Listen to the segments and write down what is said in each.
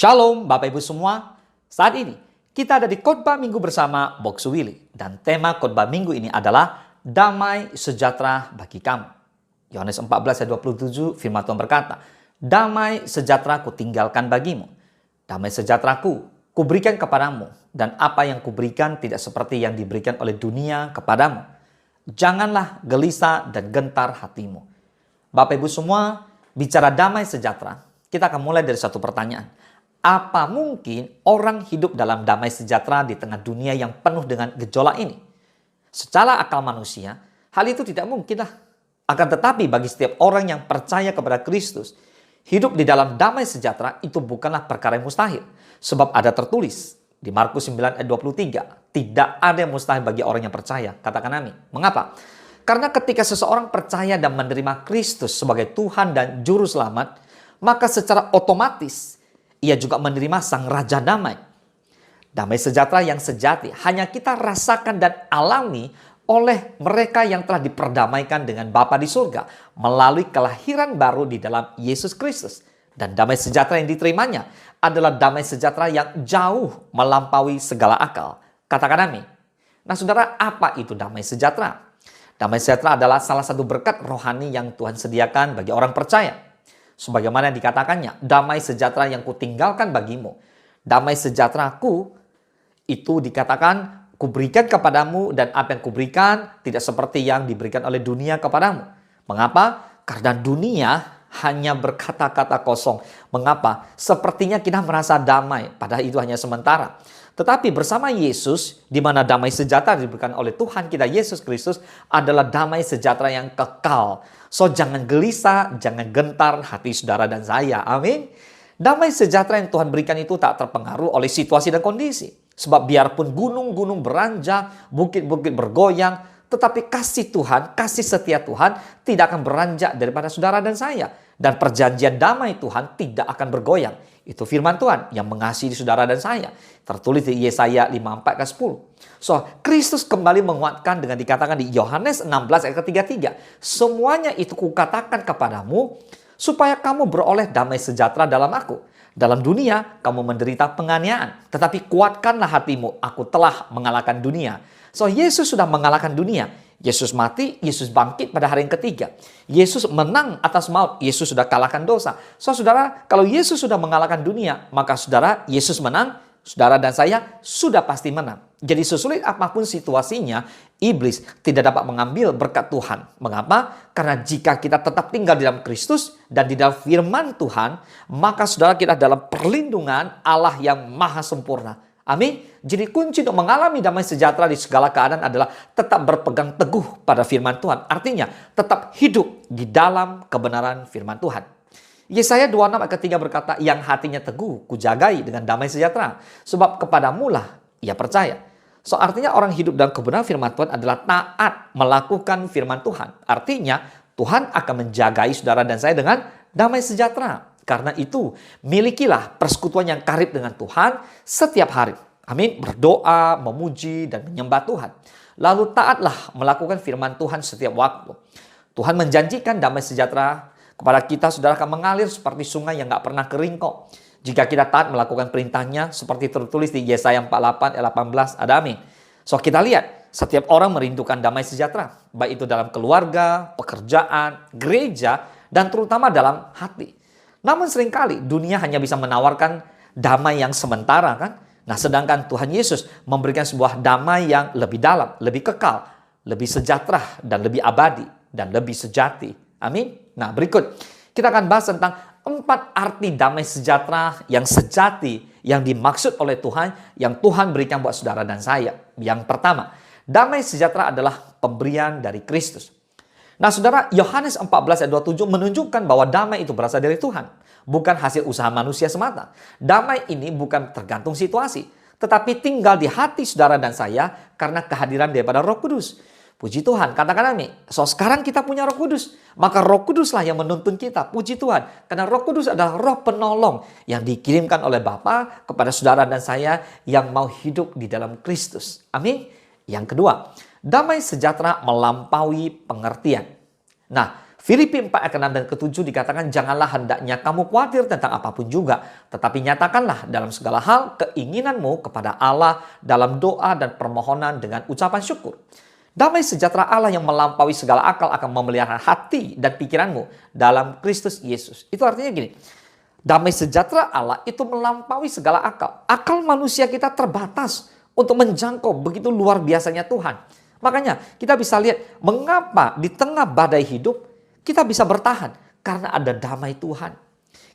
Shalom Bapak Ibu semua. Saat ini kita ada di khotbah minggu bersama Boksu Willy. Dan tema khotbah minggu ini adalah damai sejahtera bagi kamu. Yohanes 14 ayat 27 firman Tuhan berkata, damai sejahtera kutinggalkan bagimu. Damai sejahteraku kuberikan kepadamu. Dan apa yang kuberikan tidak seperti yang diberikan oleh dunia kepadamu. Janganlah gelisah dan gentar hatimu. Bapak Ibu semua, bicara damai sejahtera, kita akan mulai dari satu pertanyaan. Apa mungkin orang hidup dalam damai sejahtera di tengah dunia yang penuh dengan gejolak ini? Secara akal manusia, hal itu tidak mungkin lah. Akan tetapi bagi setiap orang yang percaya kepada Kristus, hidup di dalam damai sejahtera itu bukanlah perkara yang mustahil. Sebab ada tertulis di Markus 9 ayat 23, tidak ada yang mustahil bagi orang yang percaya. Katakan amin. Mengapa? Karena ketika seseorang percaya dan menerima Kristus sebagai Tuhan dan Juru Selamat, maka secara otomatis ia juga menerima Sang Raja Damai. Damai sejahtera yang sejati hanya kita rasakan dan alami oleh mereka yang telah diperdamaikan dengan Bapa di surga melalui kelahiran baru di dalam Yesus Kristus. Dan damai sejahtera yang diterimanya adalah damai sejahtera yang jauh melampaui segala akal. Katakan amin. Nah saudara, apa itu damai sejahtera? Damai sejahtera adalah salah satu berkat rohani yang Tuhan sediakan bagi orang percaya. Sebagaimana dikatakannya, damai sejahtera yang kutinggalkan bagimu. Damai sejahteraku itu dikatakan kuberikan kepadamu dan apa yang kuberikan tidak seperti yang diberikan oleh dunia kepadamu. Mengapa? Karena dunia hanya berkata-kata kosong. Mengapa? Sepertinya kita merasa damai, padahal itu hanya sementara. Tetapi bersama Yesus, di mana damai sejahtera diberikan oleh Tuhan kita Yesus Kristus adalah damai sejahtera yang kekal. So jangan gelisah, jangan gentar hati saudara dan saya. Amin. Damai sejahtera yang Tuhan berikan itu tak terpengaruh oleh situasi dan kondisi. Sebab biarpun gunung-gunung beranjak, bukit-bukit bergoyang, tetapi kasih Tuhan, kasih setia Tuhan tidak akan beranjak daripada saudara dan saya. Dan perjanjian damai Tuhan tidak akan bergoyang. Itu firman Tuhan yang mengasihi saudara dan saya. Tertulis di Yesaya 54 ayat 10. So, Kristus kembali menguatkan dengan dikatakan di Yohanes 16 ayat ke-33. Semuanya itu kukatakan kepadamu supaya kamu beroleh damai sejahtera dalam aku. Dalam dunia kamu menderita penganiayaan. Tetapi kuatkanlah hatimu, aku telah mengalahkan dunia. So, Yesus sudah mengalahkan dunia. Yesus mati, Yesus bangkit pada hari yang ketiga. Yesus menang atas maut, Yesus sudah kalahkan dosa. So, saudara, kalau Yesus sudah mengalahkan dunia, maka saudara, Yesus menang, saudara dan saya sudah pasti menang. Jadi sesulit apapun situasinya, iblis tidak dapat mengambil berkat Tuhan. Mengapa? Karena jika kita tetap tinggal di dalam Kristus dan di dalam firman Tuhan, maka saudara kita dalam perlindungan Allah yang maha sempurna. Amin. Jadi kunci untuk mengalami damai sejahtera di segala keadaan adalah tetap berpegang teguh pada firman Tuhan. Artinya tetap hidup di dalam kebenaran firman Tuhan. Yesaya 26 ayat ketiga berkata, yang hatinya teguh kujagai dengan damai sejahtera. Sebab kepadamu lah ia percaya. So artinya orang hidup dalam kebenaran firman Tuhan adalah taat melakukan firman Tuhan. Artinya Tuhan akan menjagai saudara dan saya dengan damai sejahtera. Karena itu, milikilah persekutuan yang karib dengan Tuhan setiap hari. Amin. Berdoa, memuji, dan menyembah Tuhan. Lalu taatlah melakukan firman Tuhan setiap waktu. Tuhan menjanjikan damai sejahtera kepada kita, saudara, akan mengalir seperti sungai yang gak pernah kering kok. Jika kita taat melakukan perintahnya, seperti tertulis di Yesaya 48 ayat 18, ada amin. So kita lihat, setiap orang merindukan damai sejahtera. Baik itu dalam keluarga, pekerjaan, gereja, dan terutama dalam hati. Namun seringkali dunia hanya bisa menawarkan damai yang sementara kan. Nah sedangkan Tuhan Yesus memberikan sebuah damai yang lebih dalam, lebih kekal, lebih sejahtera dan lebih abadi dan lebih sejati. Amin. Nah berikut kita akan bahas tentang 4 arti damai sejahtera yang sejati yang dimaksud oleh Tuhan yang Tuhan berikan buat saudara dan saya. Yang pertama, damai sejahtera adalah pemberian dari Kristus. Nah saudara, Yohanes 14 ayat 27 menunjukkan bahwa damai itu berasal dari Tuhan. Bukan hasil usaha manusia semata. Damai ini bukan tergantung situasi. Tetapi tinggal di hati saudara dan saya karena kehadiran daripada Roh Kudus. Puji Tuhan, katakan amin. So sekarang kita punya Roh Kudus. Maka Roh Kuduslah yang menuntun kita. Puji Tuhan. Karena Roh Kudus adalah Roh penolong yang dikirimkan oleh Bapa kepada saudara dan saya yang mau hidup di dalam Kristus. Amin. Yang kedua, damai sejahtera melampaui pengertian. Nah, Filipi 4 ayat ke-6 dan ke-7 dikatakan, janganlah hendaknya kamu khawatir tentang apapun juga, tetapi nyatakanlah dalam segala hal keinginanmu kepada Allah dalam doa dan permohonan dengan ucapan syukur. Damai sejahtera Allah yang melampaui segala akal akan memelihara hati dan pikiranmu dalam Kristus Yesus. Itu artinya gini, damai sejahtera Allah itu melampaui segala akal. Akal manusia kita terbatas untuk menjangkau begitu luar biasanya Tuhan. Makanya kita bisa lihat mengapa di tengah badai hidup kita bisa bertahan karena ada damai Tuhan.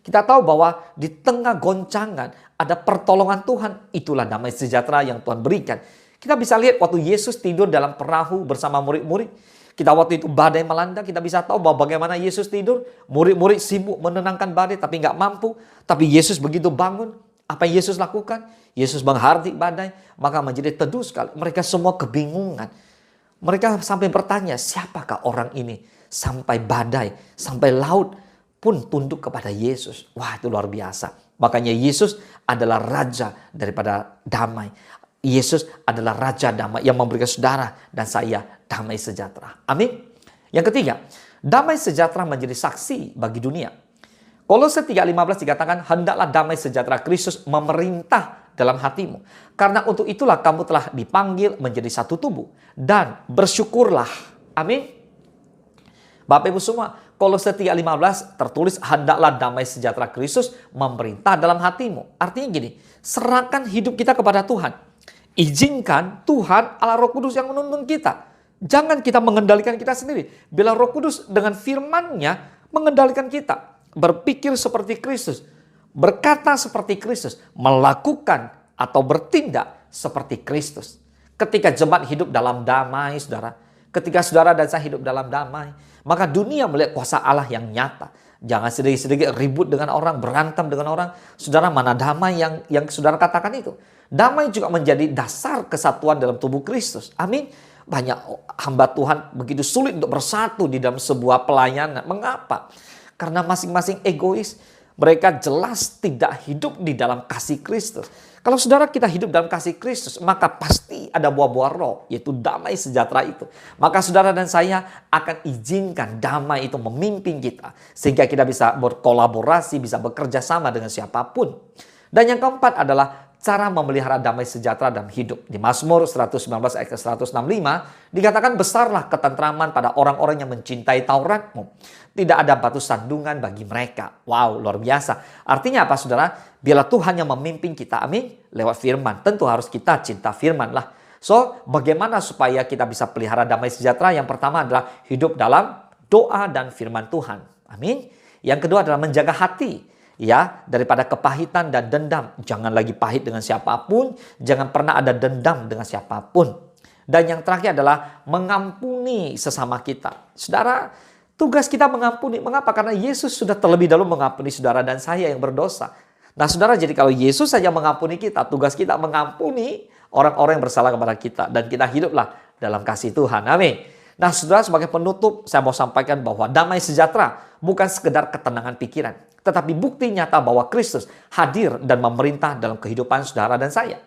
Kita tahu bahwa di tengah goncangan ada pertolongan Tuhan. Itulah damai sejahtera yang Tuhan berikan. Kita bisa lihat waktu Yesus tidur dalam perahu bersama murid-murid. Kita waktu itu badai melanda, kita bisa tahu bahwa bagaimana Yesus tidur. Murid-murid sibuk menenangkan badai tapi nggak mampu. Tapi Yesus begitu bangun, apa yang Yesus lakukan? Yesus menghardik badai, maka menjadi teduh sekali. Mereka semua kebingungan. Mereka sampai bertanya, siapakah orang ini? Sampai badai, sampai laut pun tunduk kepada Yesus. Wah, itu luar biasa. Makanya Yesus adalah raja daripada damai. Yesus adalah raja damai yang memberikan saudara dan saya damai sejahtera. Amin. Yang ketiga, damai sejahtera menjadi saksi bagi dunia. Kolose 3:15 dikatakan, hendaklah damai sejahtera Kristus memerintah dalam hatimu. Karena untuk itulah kamu telah dipanggil menjadi satu tubuh. Dan bersyukurlah. Amin. Bapak Ibu semua, Kolose 3:15 tertulis, hendaklah damai sejahtera Kristus memerintah dalam hatimu. Artinya gini, serahkan hidup kita kepada Tuhan. Izinkan Tuhan Allah Roh Kudus yang menuntun kita. Jangan kita mengendalikan kita sendiri. Bila Roh Kudus dengan firman-Nya mengendalikan kita. Berpikir seperti Kristus. Berkata seperti Kristus. Melakukan atau bertindak seperti Kristus. Ketika jemaat hidup dalam damai, saudara. Ketika saudara dan saya hidup dalam damai, maka dunia melihat kuasa Allah yang nyata. Jangan sedikit-sedikit ribut dengan orang, berantem dengan orang. Saudara, mana damai yang saudara katakan itu? Damai juga menjadi dasar kesatuan dalam tubuh Kristus. Amin. Banyak hamba Tuhan begitu sulit untuk bersatu di dalam sebuah pelayanan. Mengapa? Karena masing-masing egois. Mereka jelas tidak hidup di dalam kasih Kristus. Kalau saudara kita hidup dalam kasih Kristus, maka pasti ada buah-buah roh, yaitu damai sejahtera itu. Maka saudara dan saya akan izinkan damai itu memimpin kita. Sehingga kita bisa berkolaborasi, bisa bekerja sama dengan siapapun. Dan yang keempat adalah cara memelihara damai sejahtera dalam hidup. Di Mazmur 119 ayat 165 dikatakan, besarlah ketentraman pada orang-orang yang mencintai Taurat-Mu. Tidak ada batu sandungan bagi mereka. Wow, luar biasa. Artinya apa saudara? Bila Tuhan yang memimpin kita, amin, lewat firman. Tentu harus kita cinta firman lah. So, bagaimana supaya kita bisa pelihara damai sejahtera? Yang pertama adalah hidup dalam doa dan firman Tuhan. Amin. Yang kedua adalah menjaga hati. Ya, daripada kepahitan dan dendam. Jangan lagi pahit dengan siapapun. Jangan pernah ada dendam dengan siapapun. Dan yang terakhir adalah mengampuni sesama kita. Saudara, tugas kita mengampuni. Mengapa? Karena Yesus sudah terlebih dahulu mengampuni saudara dan saya yang berdosa. Nah saudara, jadi kalau Yesus saja mengampuni kita, tugas kita mengampuni orang-orang yang bersalah kepada kita. Dan kita hiduplah dalam kasih Tuhan. Amin. Nah saudara, sebagai penutup saya mau sampaikan bahwa damai sejahtera bukan sekedar ketenangan pikiran. Tetapi bukti nyata bahwa Kristus hadir dan memerintah dalam kehidupan saudara dan saya.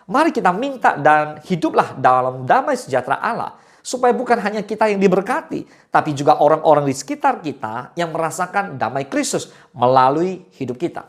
Mari kita minta dan hiduplah dalam damai sejahtera Allah. Supaya bukan hanya kita yang diberkati, tapi juga orang-orang di sekitar kita yang merasakan damai Kristus melalui hidup kita.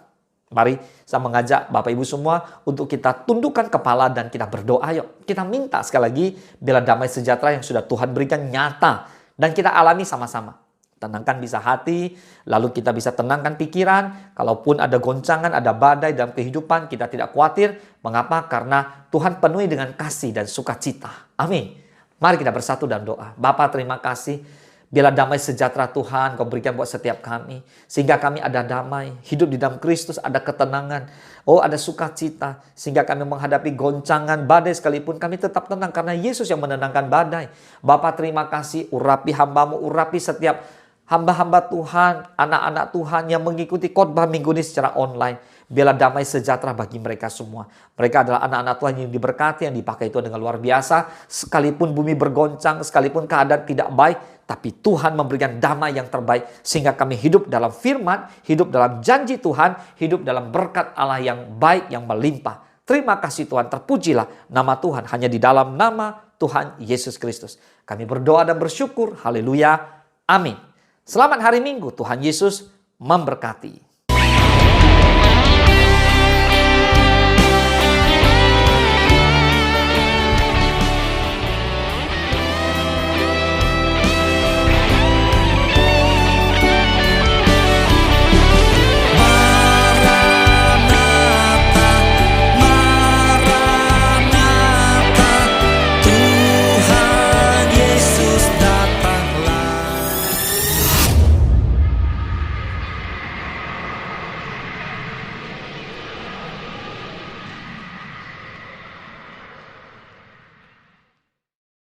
Mari saya mengajak Bapak Ibu semua untuk kita tundukkan kepala dan kita berdoa. Yuk kita minta sekali lagi bila damai sejahtera yang sudah Tuhan berikan nyata dan kita alami sama-sama. Tenangkan bisa hati, lalu kita bisa tenangkan pikiran. Kalaupun ada goncangan, ada badai dalam kehidupan, kita tidak khawatir. Mengapa? Karena Tuhan penuhi dengan kasih dan sukacita. Amin. Mari kita bersatu dalam doa. Bapa, terima kasih. Bila damai sejahtera Tuhan Kau berikan buat setiap kami. Sehingga kami ada damai. Hidup di dalam Kristus ada ketenangan. Oh, ada sukacita. Sehingga kami menghadapi goncangan badai sekalipun kami tetap tenang. Karena Yesus yang menenangkan badai. Bapa, terima kasih. Urapi hamba-Mu, urapi setiap hamba-hamba Tuhan, anak-anak Tuhan yang mengikuti khotbah minggu ini secara online. Biarlah damai sejahtera bagi mereka semua. Mereka adalah anak-anak Tuhan yang diberkati, yang dipakai Tuhan dengan luar biasa. Sekalipun bumi bergoncang, sekalipun keadaan tidak baik, tapi Tuhan memberikan damai yang terbaik. Sehingga kami hidup dalam firman, hidup dalam janji Tuhan, hidup dalam berkat Allah yang baik, yang melimpah. Terima kasih Tuhan, terpujilah nama Tuhan hanya di dalam nama Tuhan Yesus Kristus. Kami berdoa dan bersyukur, haleluya, amin. Selamat hari Minggu, Tuhan Yesus memberkati.